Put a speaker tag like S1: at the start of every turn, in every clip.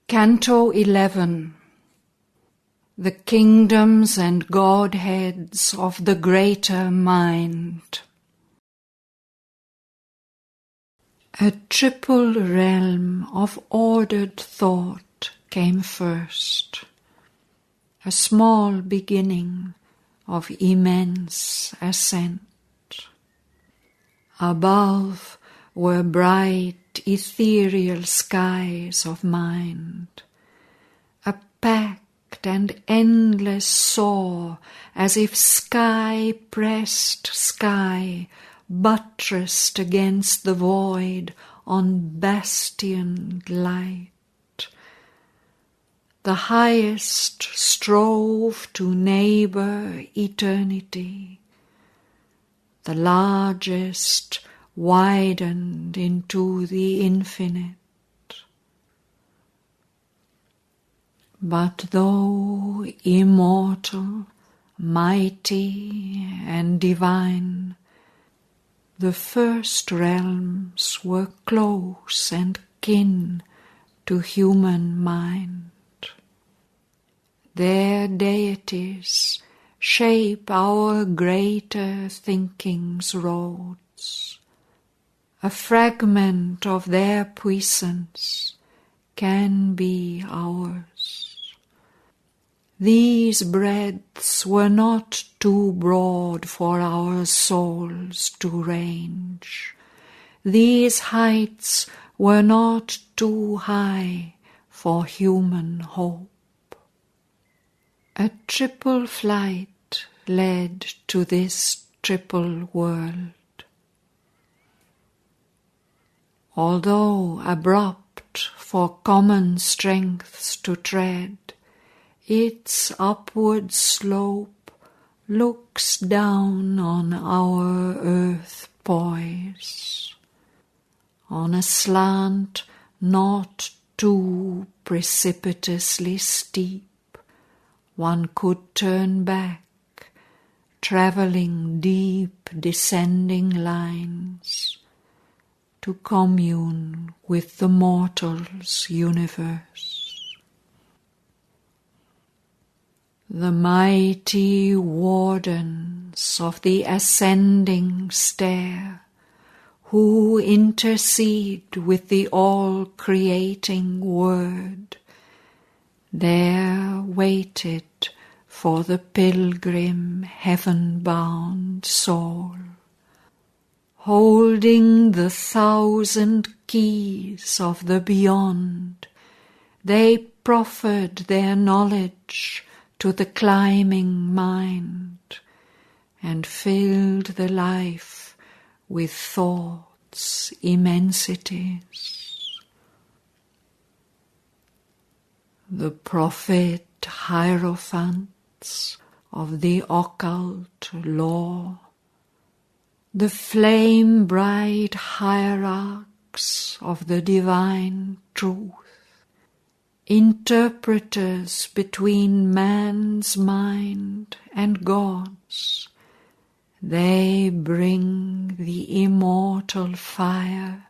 S1: Canto 11. The kingdoms and godheads of the greater mind. A triple realm of ordered thought came first, a small beginning of immense ascent. Above were bright ethereal skies of mind, a packed and endless soar, as if sky pressed sky, buttressed against the void on bastioned light. The highest strove to neighbor eternity, the largest widened into the infinite. But though immortal, mighty and divine, the first realms were close and kin to human mind. Their deities shape our greater thinking's roads. A fragment of their puissance can be ours. These breadths were not too broad for our souls to range. These heights were not too high for human hope. A triple flight led to this triple world. Although abrupt for common strengths to tread, its upward slope looks down on our earth poise, on a slant not too precipitously steep. One could turn back, travelling deep descending lines, to commune with the mortal's universe. The mighty wardens of the ascending stair, who intercede with the all-creating Word, there waited for the pilgrim heaven-bound soul, holding the 1,000 keys of the beyond. They proffered their knowledge to the climbing mind, and filled the life with thought's immensities. The prophet hierophants of the occult law, the flame-bright hierarchs of the divine truth, interpreters between man's mind and God's, they bring the immortal fire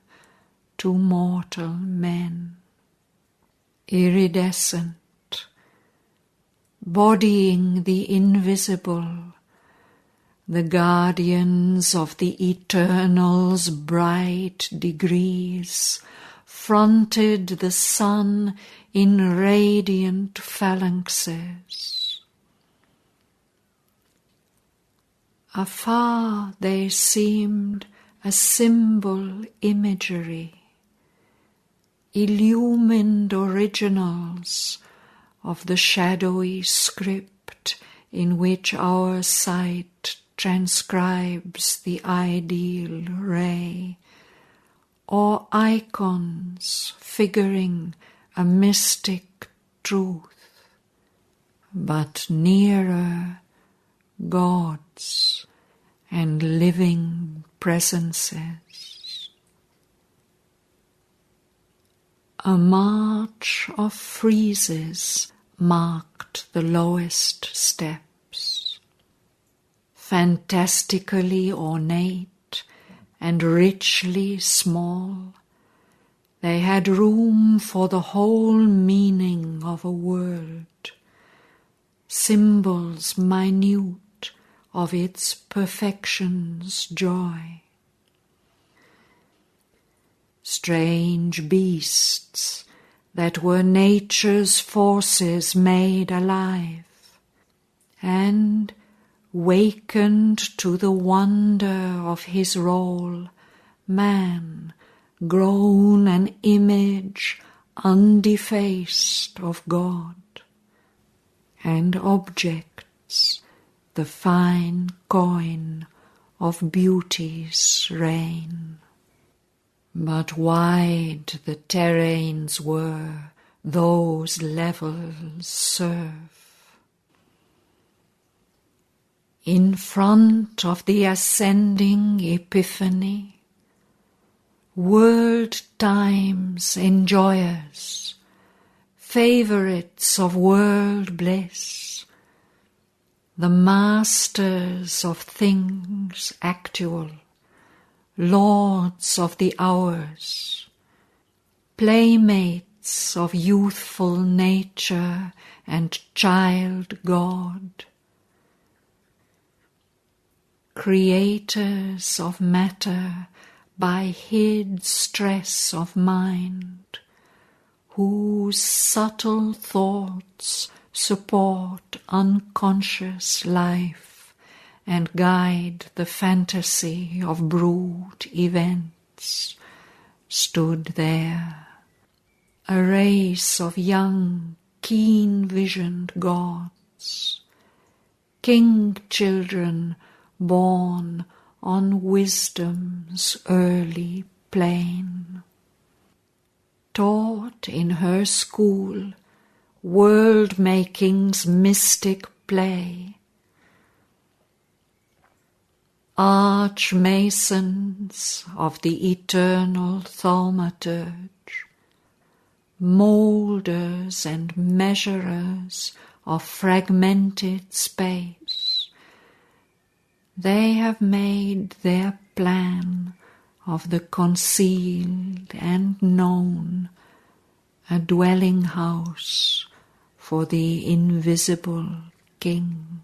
S1: to mortal men. Iridescent, bodying the invisible, the guardians of the eternal's bright degrees fronted the sun in radiant phalanxes. Afar they seemed a symbol imagery, illumined originals of the shadowy script in which our sight transcribes the ideal ray, or icons figuring a mystic truth, but nearer gods and living presences. A march of friezes marked the lowest steps, fantastically ornate and richly small. They had room for the whole meaning of a world, symbols minute of its perfection's joy. Strange beasts that were nature's forces made alive, and wakened to the wonder of his role, man, grown an image undefaced of God, and objects, the fine coin of beauty's reign. But wide the terrains were those levels serve. In front of the ascending epiphany, world times enjoyers, favorites of world bliss, the masters of things actual, lords of the hours, playmates of youthful nature and child God, creators of matter by hid stress of mind, whose subtle thoughts support unconscious life and guide the fantasy of brute events, stood there, a race of young, keen-visioned gods, king children born on wisdom's early plain, taught in her school world-making's mystic play, arch-masons of the eternal thaumaturge, moulders and measurers of fragmented space. They have made their plan of the concealed and known a dwelling house for the invisible King.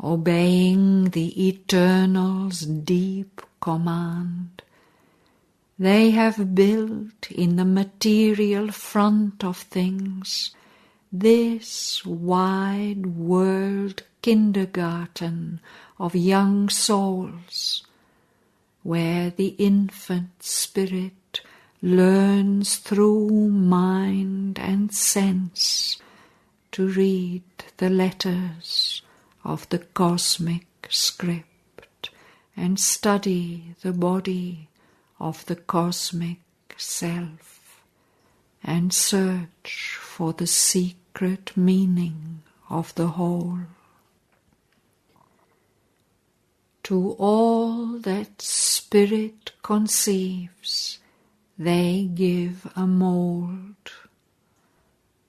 S1: Obeying the Eternal's deep command, they have built in the material front of things this wide world kindergarten of young souls, where the infant spirit learns through mind and sense to read the letters of the cosmic script and study the body of the cosmic self and search for the secret meaning of the whole. To all that spirit conceives, they give a mould,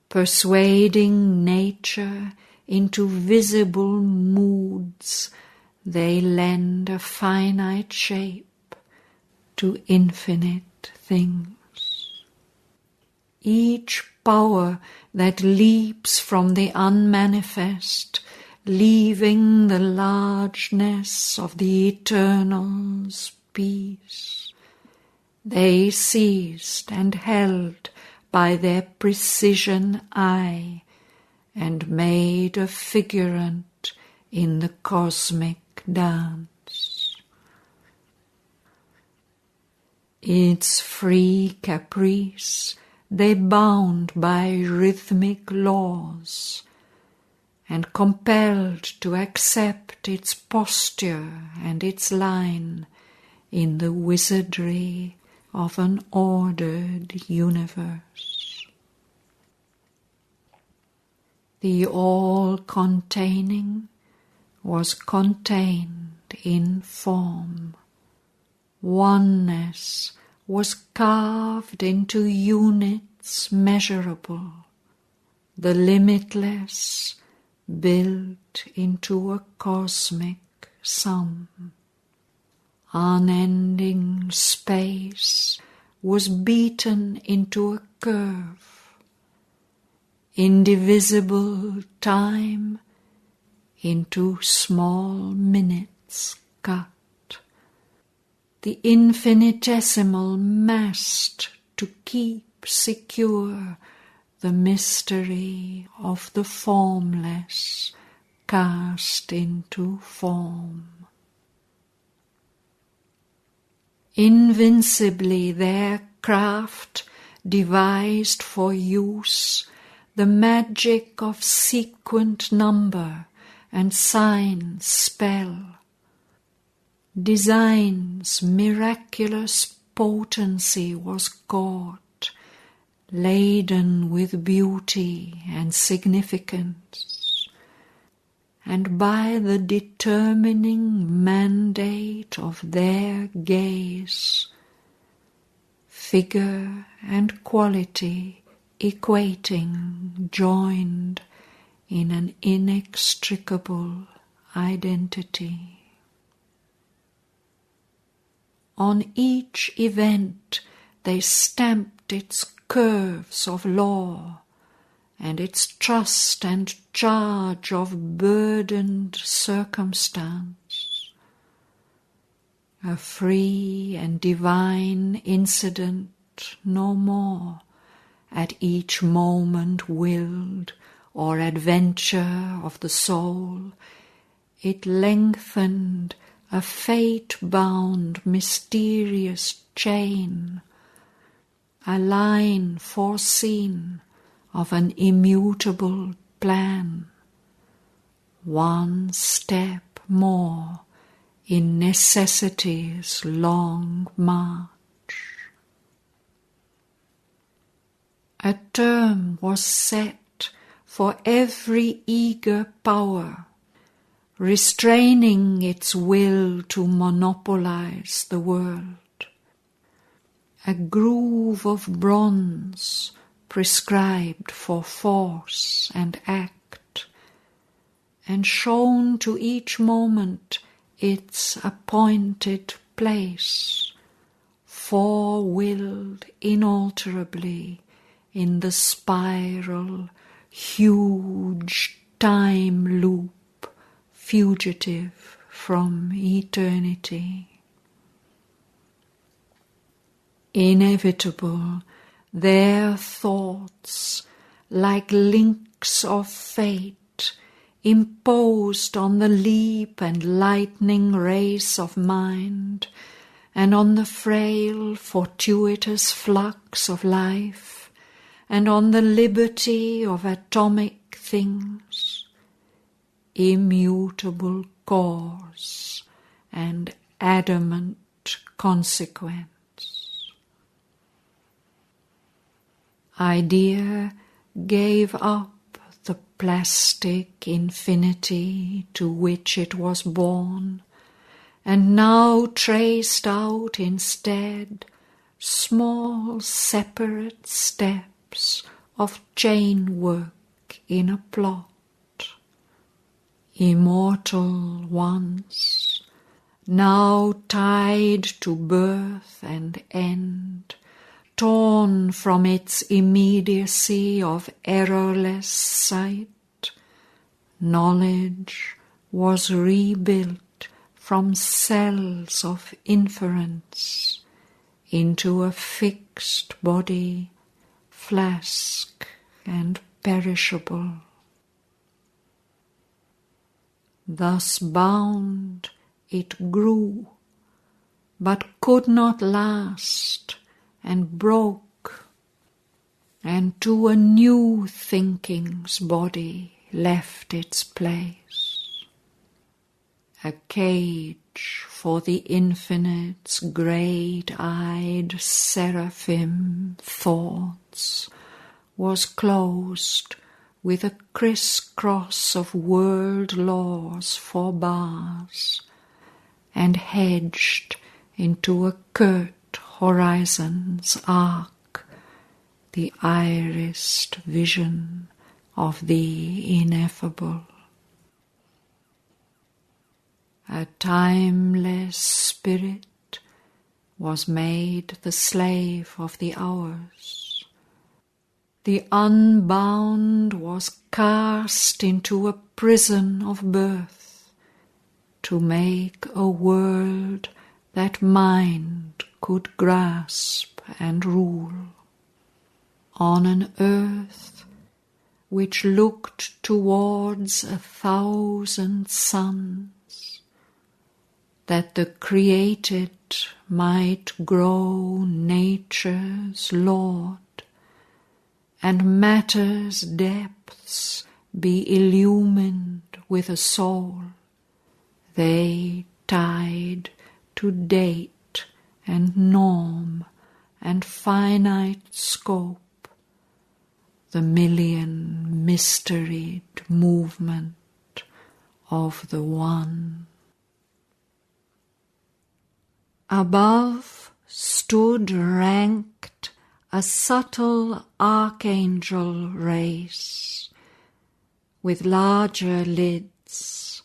S1: persuading nature into visible moods. They lend a finite shape to infinite things. Each power that leaps from the unmanifest, leaving the largeness of the Eternal's peace, they seized and held by their precision eye, and made a figurant in the cosmic dance. Its free caprice they bound by rhythmic laws, and compelled to accept its posture and its line in the wizardry of an ordered universe. The all-containing was contained in form. Oneness was carved into units measurable. The limitless built into a cosmic sum. Unending space was beaten into a curve. Indivisible time into small minutes cut. The infinitesimal massed to keep secure the mystery of the formless cast into form. Invincibly their craft devised for use the magic of sequent number and sign spell. Design's miraculous potency was caught, laden with beauty and significance, and by the determining mandate of their gaze, figure and quality equating joined in an inextricable identity. On each event they stamped its curves of law, and its trust and charge of burdened circumstance. A free and divine incident no more, at each moment willed or adventure of the soul, it lengthened a fate-bound mysterious chain, a line foreseen of an immutable plan, one step more in necessity's long march. A term was set for every eager power, restraining its will to monopolize the world. A groove of bronze prescribed for force and act, and shown to each moment its appointed place, fore-willed inalterably in the spiral, huge time loop, fugitive from eternity. Inevitable, their thoughts, like links of fate, imposed on the leap and lightning race of mind, and on the frail, fortuitous flux of life, and on the liberty of atomic things. Immutable cause and adamant consequence. Idea gave up the plastic infinity to which it was born, and now traced out instead small separate steps of chain work in a plot. Immortal once, now tied to birth and end, torn from its immediacy of errorless sight, knowledge was rebuilt from cells of inference into a fixed body, flask and perishable. Thus bound it grew, but could not last, and broke, and to a new thinking's body left its place. A cage for the infinite's great-eyed seraphim thoughts was closed with a criss-cross of world laws for bars, and hedged into a curt horizon's arc, the irised vision of the ineffable. a timeless spirit was made the slave of the hours. The unbound was cast into a prison of birth to make a world that mind could grasp and rule. On an earth which looked towards 1,000 suns, that the created might grow nature's lord, and matter's depths be illumined with a soul, they tied to date and norm and finite scope the million mysteried movement of the One. Above stood ranked a subtle archangel race, with larger lids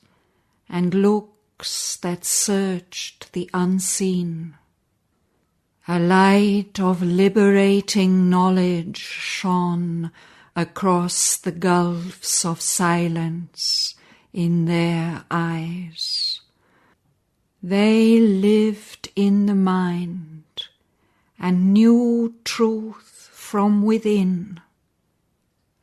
S1: and looks that searched the unseen. A light of liberating knowledge shone across the gulfs of silence in their eyes. They lived in the mind and knew truth from within,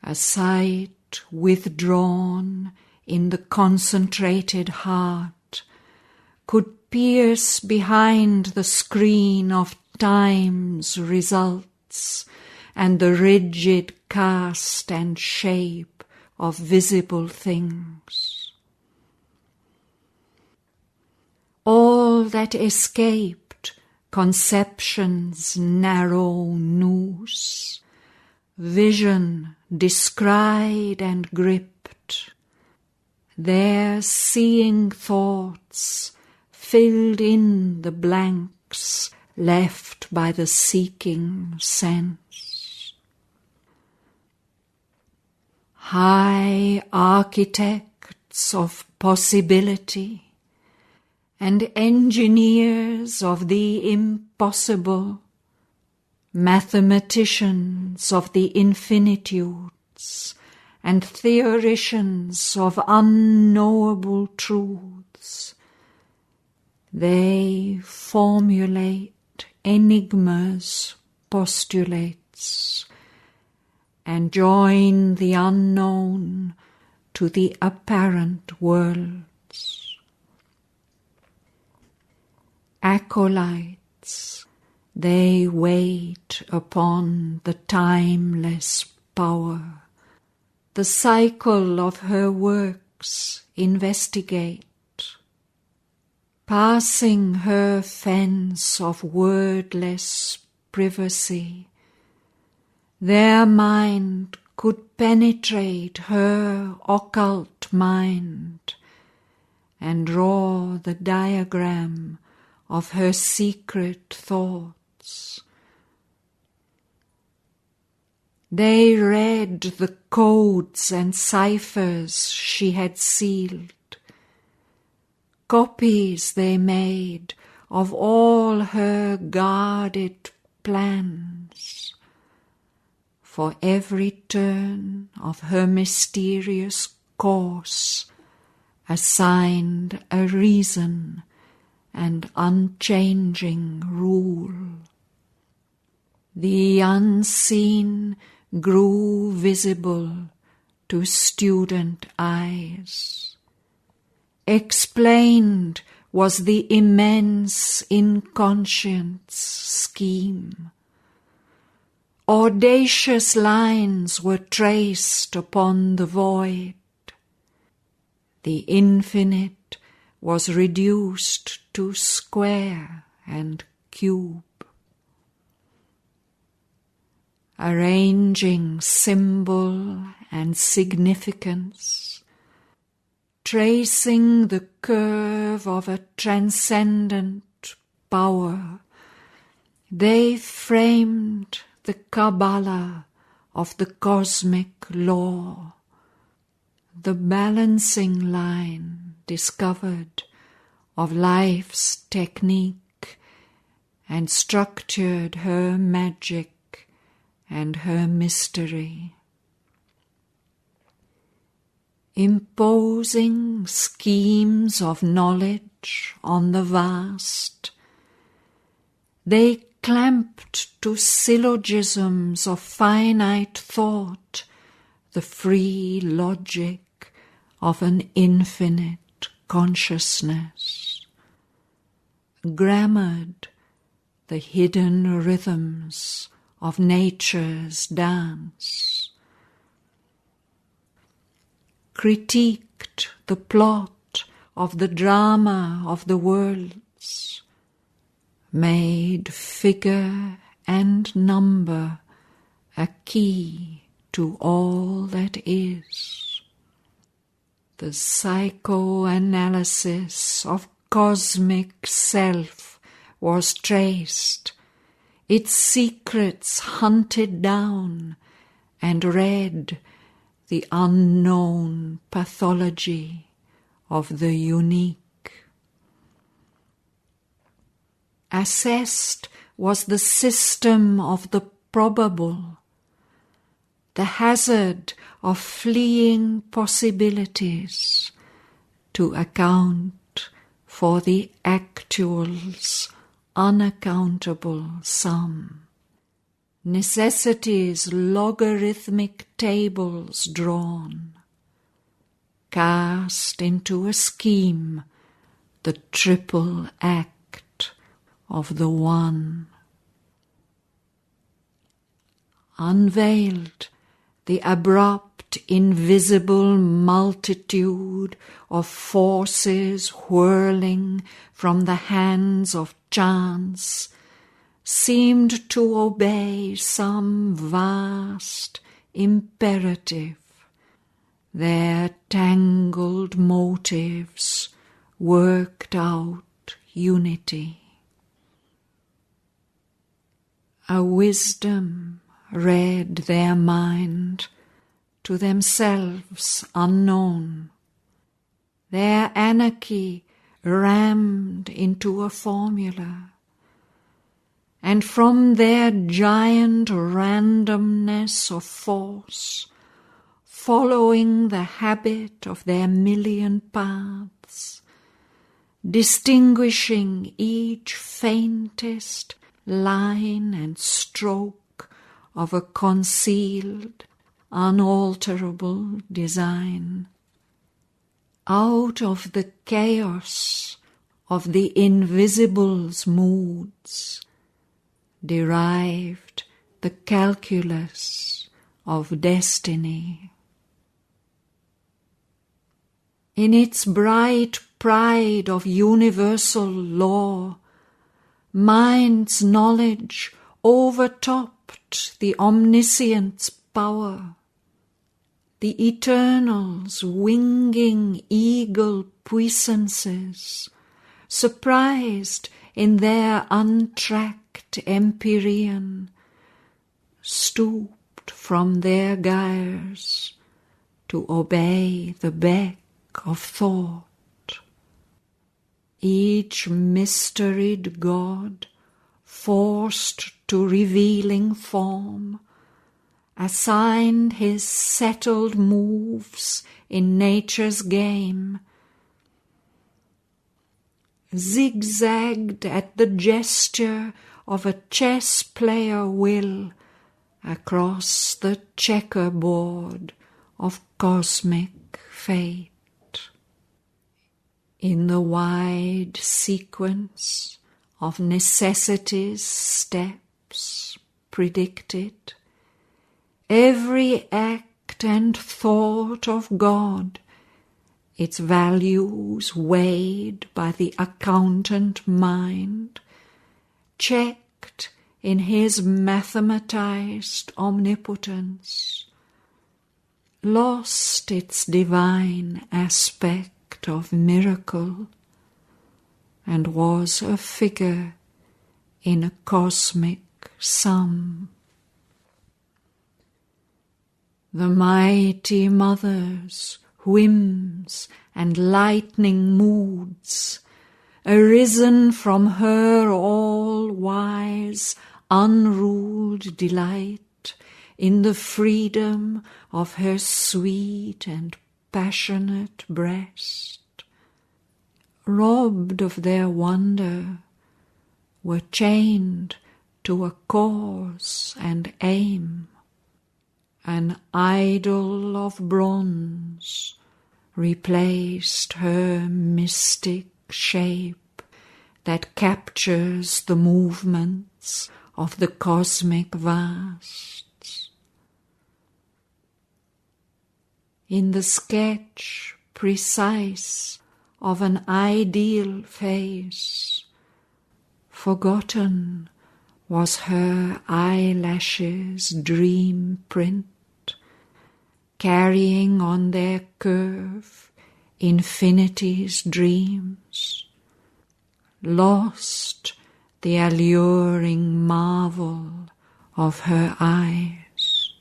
S1: a sight withdrawn in the concentrated heart could pierce behind the screen of time's results and the rigid cast and shape of visible things. All that escaped conception's narrow noose, vision descried and gripped, their seeing thoughts filled in the blanks left by the seeking sense. High architects of possibility and engineers of the impossible, mathematicians of the infinitudes and theoricians of unknowable truths, they formulate enigmas, postulates, and join the unknown to the apparent worlds. Acolytes, they wait upon the timeless power, the cycle of her works investigate, passing her fence of wordless privacy, their mind could penetrate her occult mind and draw the diagram of her secret thoughts. They read the codes and ciphers she had sealed. Copies they made of all her guarded plans. For every turn of her mysterious course assigned a reason and unchanging rule. The unseen grew visible to student eyes. Explained was the immense inconscient scheme. Audacious lines were traced upon the void. The infinite was reduced to square and cube. Arranging symbol and significance, tracing the curve of a transcendent power, they framed the Kabbalah of the cosmic law, the balancing line discovered of life's technique and structured her magic and her mystery. Imposing schemes of knowledge on the vast, they clamped to syllogisms of finite thought the free logic of an infinite consciousness, grammared the hidden rhythms of nature's dance, critiqued the plot of the drama of the worlds, made figure and number a key to all that is. The psychoanalysis of cosmic self was traced, its secrets hunted down, and read the unknown pathology of the unique. Assessed was the system of the probable, the hazard of fleeing possibilities to account for the actual's unaccountable sum. Necessity's logarithmic tables drawn, cast into a scheme the triple act of the One. Unveiled the abrupt, invisible multitude of forces whirling from the hands of chance, seemed to obey some vast imperative. Their tangled motives worked out unity. A wisdom read their mind, to themselves unknown. Their anarchy rammed into a formula, and from their giant randomness of force, following the habit of their million paths, distinguishing each faintest line and stroke of a concealed, unalterable design. Out of the chaos of the invisible's moods derived the calculus of destiny. In its bright pride of universal law, mind's knowledge overtopped the omniscient's power. The eternal's winging eagle puissances, surprised in their untracked empyrean, stooped from their gyres to obey the beck of thought. Each mysteried god, forced to revealing form, assigned his settled moves in nature's game, zigzagged at the gesture of a chess player will across the checkerboard of cosmic fate. In the wide sequence of necessity's steps predicted, every act and thought of God, its values weighed by the accountant mind, checked in his mathematized omnipotence, lost its divine aspect of miracle, and was a figure in a cosmic sum. The mighty mother's whims and lightning moods arisen from her all-wise, unruled delight in the freedom of her sweet and passionate breast, robbed of their wonder, were chained to a cause and aim. An idol of bronze replaced her mystic shape that captures the movements of the cosmic vasts. In the sketch precise of an ideal face, forgotten was her eyelashes' dream print, carrying on their curve infinity's dreams. Lost the alluring marvel of her eyes.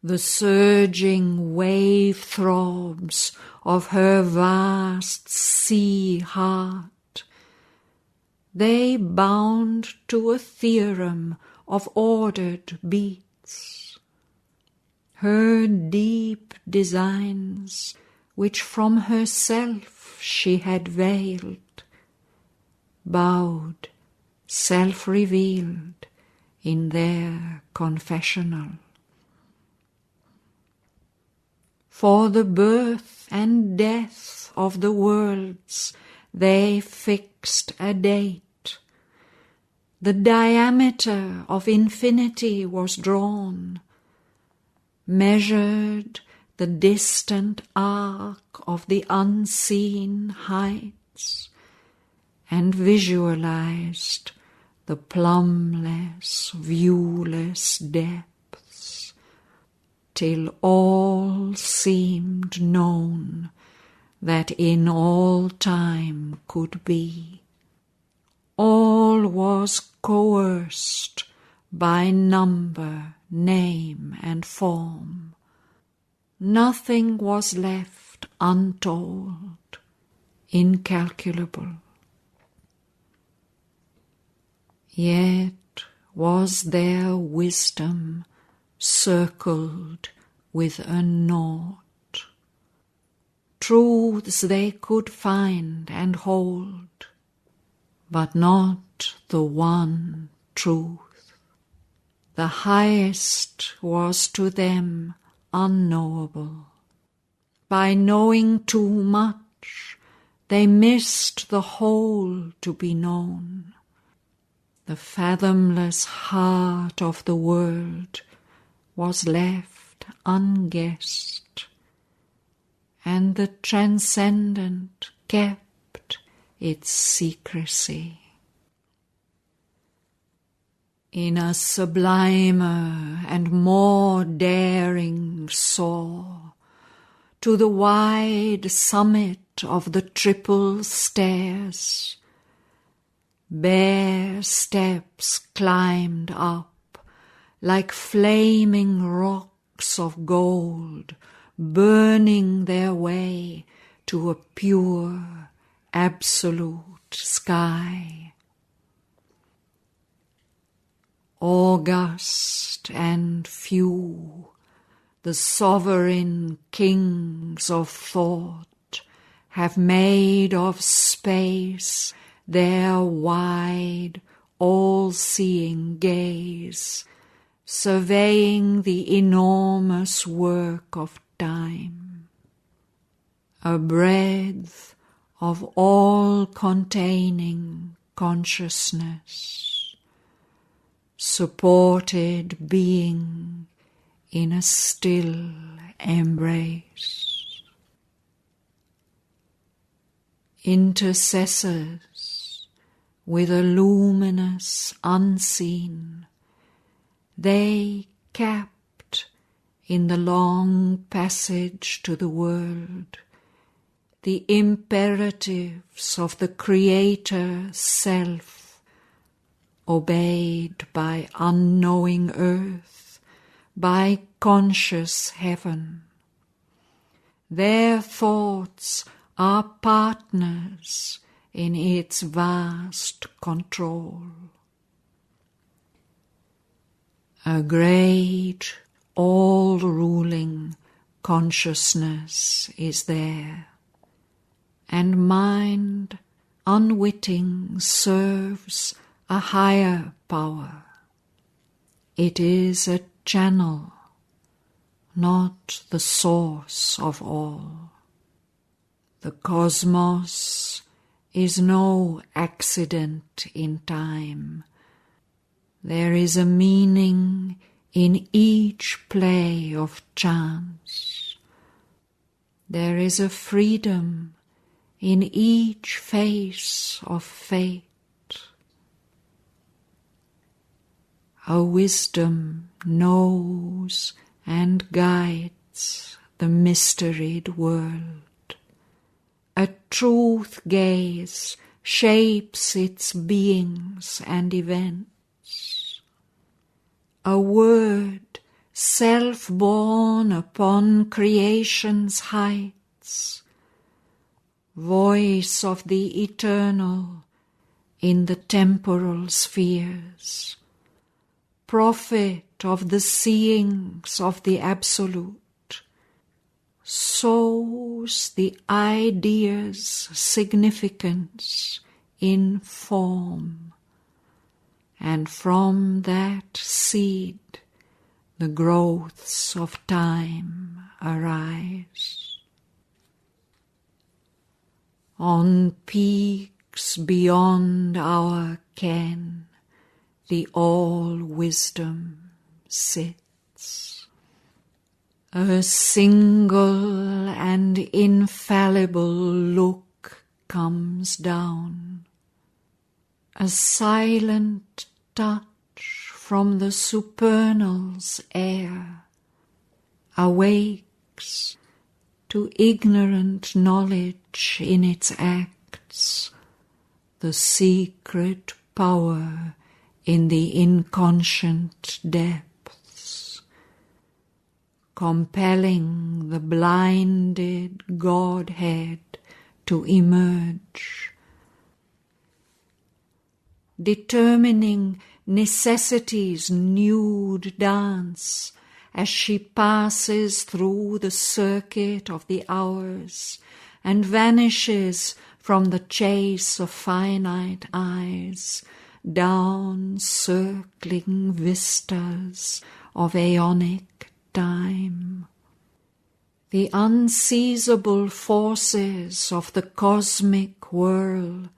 S1: The surging wave throbs of her vast sea heart, they bound to a theorem of ordered beats. Her deep designs, which from herself she had veiled, bowed, self-revealed in their confessional. For the birth and death of the worlds they fixed a date. The diameter of infinity was drawn, measured the distant arc of the unseen heights, and visualized the plumbless, viewless depths, till all seemed known that in all time could be. All was coerced by number, name, and form. Nothing was left untold, incalculable. Yet was their wisdom circled with a naught. Truths they could find and hold, but not the one truth. The highest was to them unknowable. By knowing too much, they missed the whole to be known. The fathomless heart of the world was left unguessed, and the transcendent kept its secrecy. In a sublimer and more daring soar, to the wide summit of the triple stairs, bare steps climbed up like flaming rocks of gold, burning their way to a pure, absolute sky. August and few, the sovereign kings of thought have made of space their wide, all-seeing gaze, surveying the enormous work of time. A breadth of all-containing consciousness, supported being in a still embrace. Intercessors with a luminous unseen, they capped in the long passage to the world the imperatives of the Creator Self, obeyed by unknowing earth, by conscious heaven. Their thoughts are partners in its vast control. A great, all-ruling consciousness is there, and mind, unwitting, serves a higher power. It is a channel, not the source of all. The cosmos is no accident in time. There is a meaning in each play of chance. There is a freedom in each face of fate. A wisdom knows and guides the mysteried world. A truth gaze shapes its beings and events. A word self-born upon creation's heights, voice of the eternal in the temporal spheres, prophet of the seeings of the absolute, sows the idea's significance in form, and from that seed the growths of time arise. On peaks beyond our ken, the all-wisdom sits. A single and infallible look comes down, a silent touch from the supernal's air awakes to ignorant knowledge in its acts, the secret power in the inconscient depths, compelling the blinded Godhead to emerge, determining necessity's nude dance as she passes through the circuit of the hours and vanishes from the chase of finite eyes down circling vistas of aeonic time. The unseizable forces of the cosmic whirl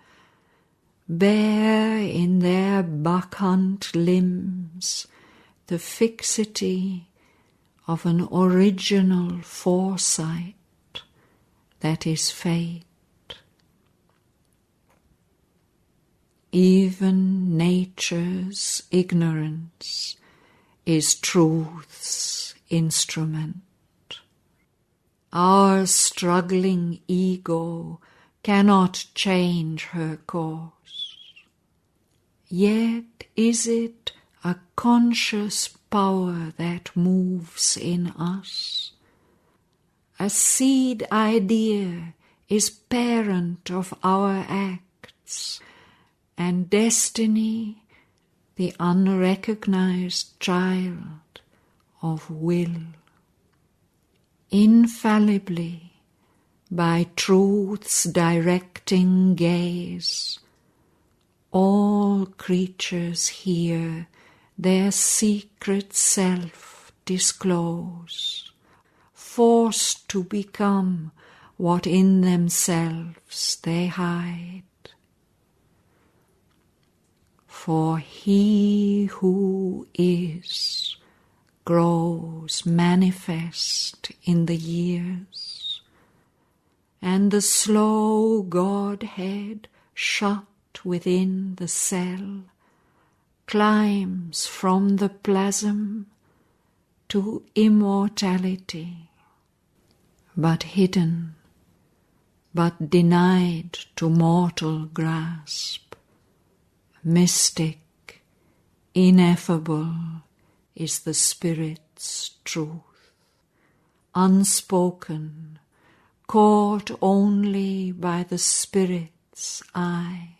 S1: bear in their bacchant limbs the fixity of an original foresight that is fate. Even nature's ignorance is truth's instrument. Our struggling ego cannot change her course. Yet is it a conscious power that moves in us. A seed idea is parent of our acts, and destiny the unrecognized child of will. Infallibly, by truth's directing gaze, all creatures hear their secret self disclose, forced to become what in themselves they hide. For he who is grows manifest in the years, and the slow Godhead shut within the cell climbs from the plasm to immortality, but hidden, but denied to mortal grasp. Mystic, ineffable is the Spirit's truth, unspoken, caught only by the Spirit's mind's eye.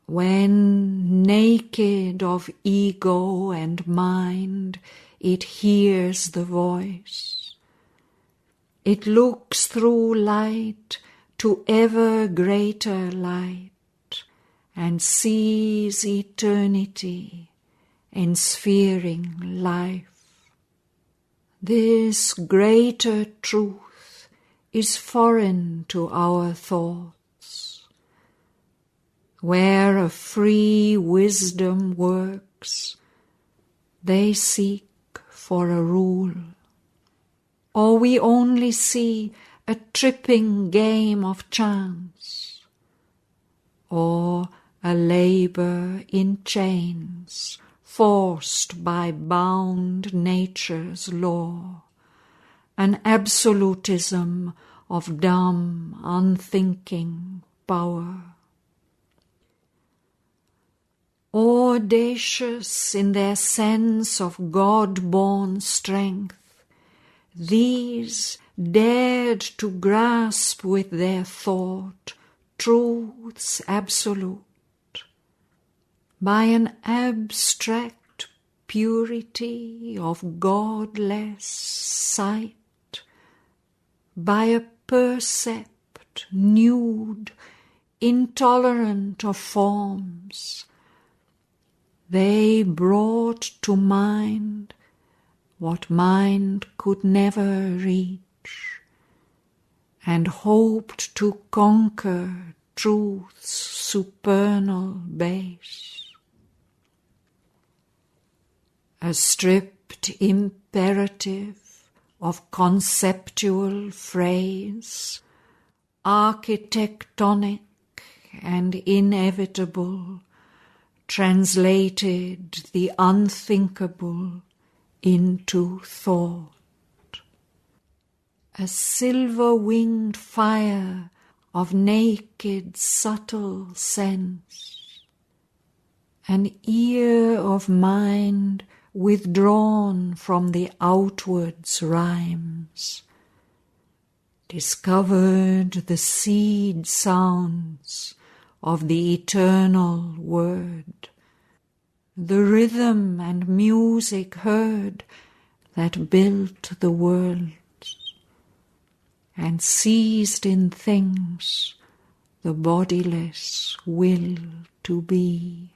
S1: When, naked of ego and mind, it hears the voice, it looks through light to ever greater light, and sees eternity ensphering life. This greater truth is foreign to our thoughts. Where a free wisdom works, they seek for a rule. Or we only see a tripping game of chance, or a labour in chains forced by bound nature's law, an absolutism of dumb, unthinking power. Audacious in their sense of God-born strength, these dared to grasp with their thought truths absolute, by an abstract purity of godless sight, by a percept nude, intolerant of forms, they brought to mind what mind could never reach, and hoped to conquer truth's supernal base. A stripped imperative of conceptual phrase, architectonic and inevitable, translated the unthinkable into thought. A silver-winged fire of naked subtle sense, an ear of mind withdrawn from the outward's rhymes, discovered the seed sounds of the eternal word, the rhythm and music heard that built the worlds, and seized in things the bodiless will to be.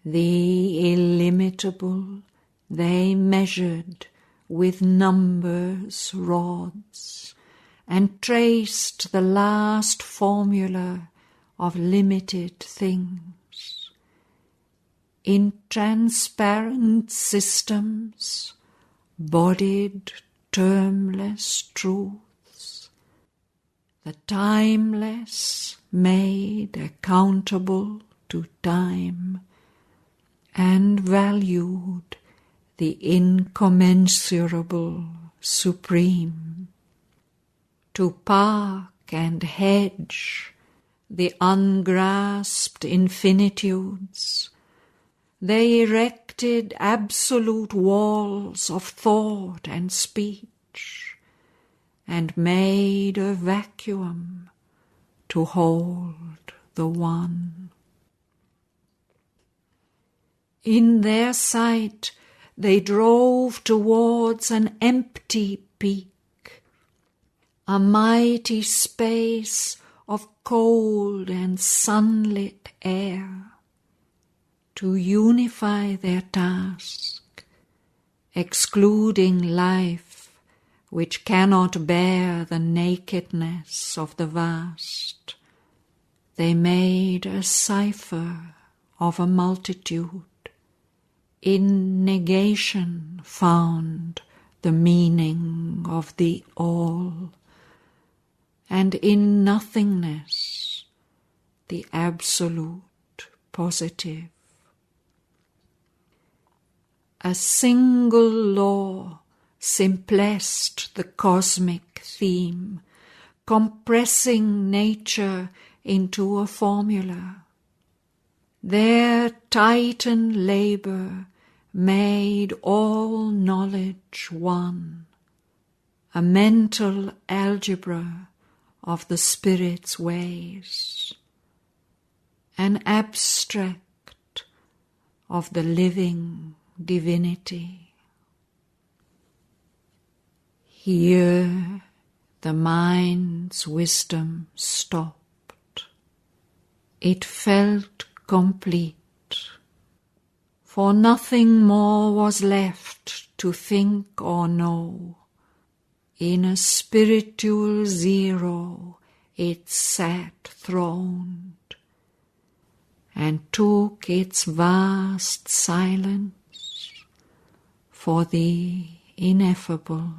S1: The illimitable they measured with numbers' rods, and traced the last formula of limited things. In transparent systems, bodied termless truths, the timeless made accountable to time, and valued the incommensurable supreme. To park and hedge the ungrasped infinitudes, they erected absolute walls of thought and speech, and made a vacuum to hold the one. In their sight they drove towards an empty peak, a mighty space of cold and sunlit air, to unify their task, excluding life which cannot bear the nakedness of the vast. They made a cipher of a multitude. In negation found the meaning of the all, and in nothingness the absolute positive. A single law simplest the cosmic theme, compressing nature into a formula. Their Titan labour made all knowledge one, a mental algebra of the Spirit's ways, an abstract of the living divinity. Here the mind's wisdom stopped. It felt complete, for nothing more was left to think or know. In a spiritual zero it sat throned, and took its vast silence for the ineffable.